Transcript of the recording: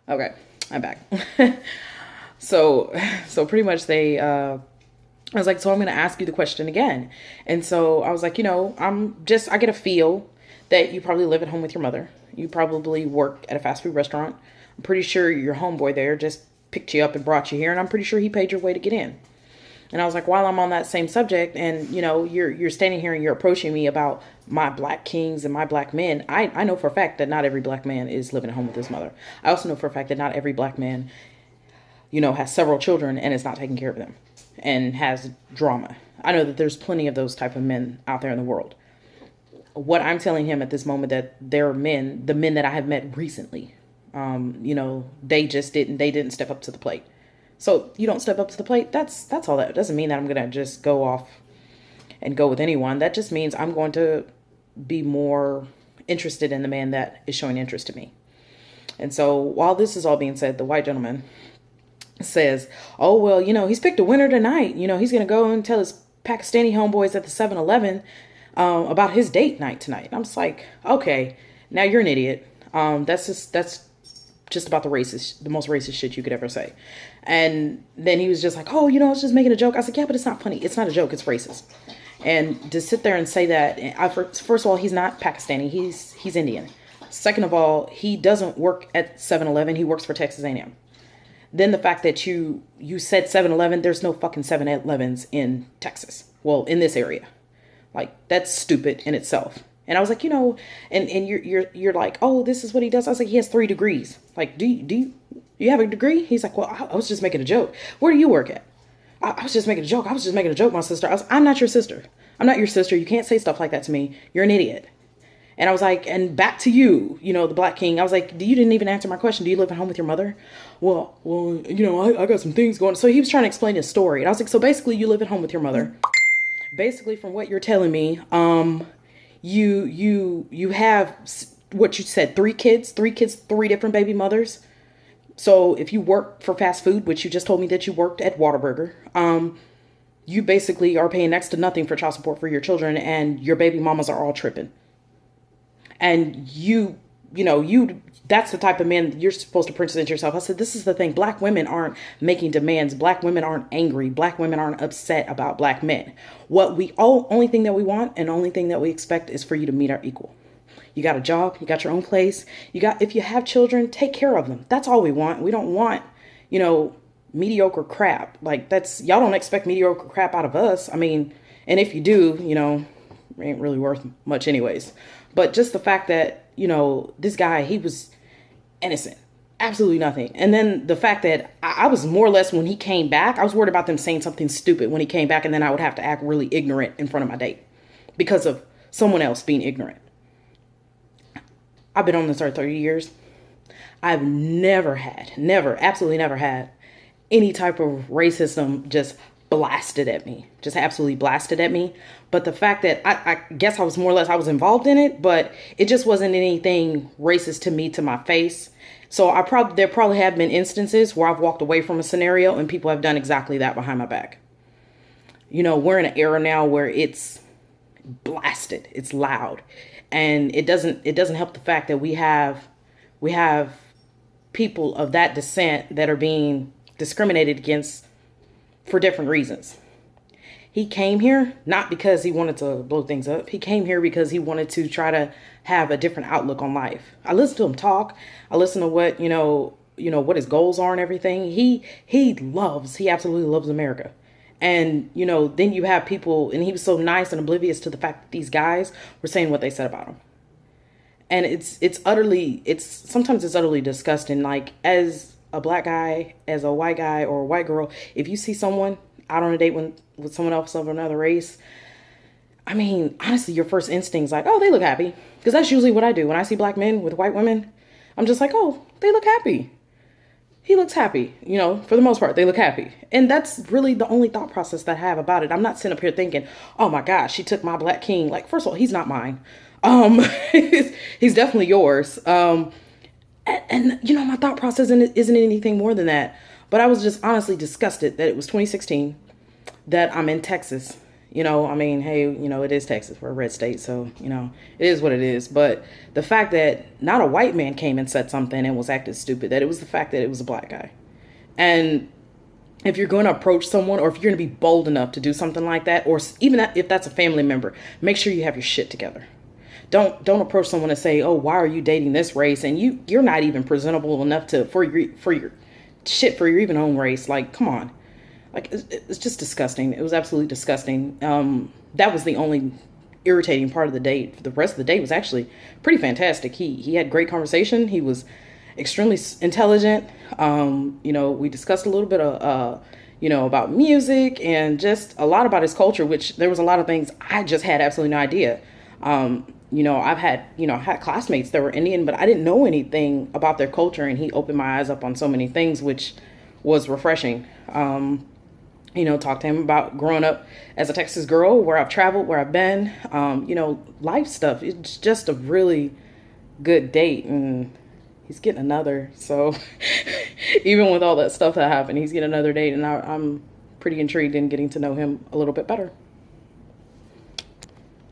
Okay, I'm back. so, so pretty much I was like, so I'm going to ask you the question again. And so I was like, I get a feel that you probably live at home with your mother. You probably work at a fast food restaurant. I'm pretty sure your homeboy there just picked you up and brought you here. And I'm pretty sure he paid your way to get in. And I was like, while I'm on that same subject, and you're standing here and you're approaching me about my black kings and my black men. I know for a fact that not every black man is living at home with his mother. I also know for a fact that not every black man, has several children and is not taking care of them and has drama. I know that there's plenty of those type of men out there in the world. What I'm telling him at this moment, that there are men, the men that I have met recently, they didn't step up to the plate. So you don't step up to the plate. That's all that. It doesn't mean that I'm gonna just go off and go with anyone. That just means I'm going to be more interested in the man that is showing interest in me. And so while this is all being said, the white gentleman says, "Oh well, he's picked a winner tonight. He's gonna go and tell his Pakistani homeboys at the 7-Eleven about his date night tonight." And I'm just like, okay, now you're an idiot. That's just about the most racist shit you could ever say. And then he was just like, "Oh, I was just making a joke." I was like, "Yeah, but it's not funny. It's not a joke. It's racist." And to sit there and say that, first of all, he's not Pakistani. He's Indian. Second of all, he doesn't work at 7-Eleven. He works for Texas A&M. Then the fact that you said 7-Eleven, there's no fucking 7-Elevens in Texas. Well, in this area. Like, that's stupid in itself. And I was like, and you're like, "Oh, this is what he does." I was like, "He has 3 degrees. Like, do you have a degree?" He's like, "Well, I was just making a joke." "Where do you work at?" I was just making a joke. "I was just making a joke, my sister." "I'm not your sister. I'm not your sister. You can't say stuff like that to me. You're an idiot." And I was like, and back to you, the Black King. I was like, you didn't even answer my question. Do you live at home with your mother? Well, I got some things going. So he was trying to explain his story. And I was like, so basically you live at home with your mother. Basically, from what you're telling me, you have what you said, 3 kids, 3 different baby mothers. So if you work for fast food, which you just told me that you worked at Whataburger, you basically are paying next to nothing for child support for your children, and your baby mamas are all tripping. And that's the type of man you're supposed to present yourself. I said, this is the thing. Black women aren't making demands. Black women aren't angry. Black women aren't upset about black men. Only thing that we want and only thing that we expect is for you to meet our equal. You got a job, you got your own place. If you have children, take care of them. That's all we want. We don't want, mediocre crap. Like, y'all don't expect mediocre crap out of us. I mean, and if you do, it ain't really worth much anyways. But just the fact that, this guy, he was innocent, absolutely nothing. And then the fact that I was more or less, when he came back, I was worried about them saying something stupid when he came back, and then I would have to act really ignorant in front of my date because of someone else being ignorant. I've been on this earth 30 years. I've absolutely never had any type of racism just blasted at me, just absolutely blasted at me. But the fact that I guess I was more or less, I was involved in it, but it just wasn't anything racist to me, to my face. So there probably have been instances where I've walked away from a scenario and people have done exactly that behind my back. We're in an era now where it's blasted, it's loud, and it doesn't help the fact that we have people of that descent that are being discriminated against for different reasons. He came here not because he wanted to blow things up. He came here because he wanted to try to have a different outlook on life. I listened to him talk. I listened to what, what his goals are and everything. He absolutely loves America. And, then you have people, and he was so nice and oblivious to the fact that these guys were saying what they said about him. And sometimes it's utterly disgusting. Like, as a black guy, as a white guy or a white girl, if you see someone out on a date with someone else of another race, I mean, honestly, your first instinct is like, oh, they look happy. Because that's usually what I do. When I see black men with white women, I'm just like, oh, they look happy. He looks happy. For the most part, they look happy. And that's really the only thought process that I have about it. I'm not sitting up here thinking, oh my gosh, she took my black king. Like, first of all, he's not mine. He's definitely yours. And my thought process isn't anything more than that. But I was just honestly disgusted that it was 2016, that I'm in Texas, I mean, hey, it is Texas. We're a red state, so, it is what it is. But the fact that not a white man came and said something and was acting stupid, that it was the fact that it was a black guy. And if you're going to approach someone, or if you're going to be bold enough to do something like that, or even if that's a family member, make sure you have your shit together. Don't approach someone and say, "Oh, why are you dating this race?" And you're not even presentable enough to for your shit for your even own race. Like, come on, like it's just disgusting. It was absolutely disgusting. That was the only irritating part of the date. The rest of the date was actually pretty fantastic. He had great conversation. He was extremely intelligent. We discussed a little bit of about music and just a lot about his culture, which there was a lot of things I just had absolutely no idea. I've had classmates that were Indian, but I didn't know anything about their culture, and he opened my eyes up on so many things, which was refreshing. Talk to him about growing up as a Texas girl, where I've traveled, where I've been, life stuff. It's just a really good date, and he's getting another. So even with all that stuff that happened, he's getting another date, and I'm pretty intrigued in getting to know him a little bit better.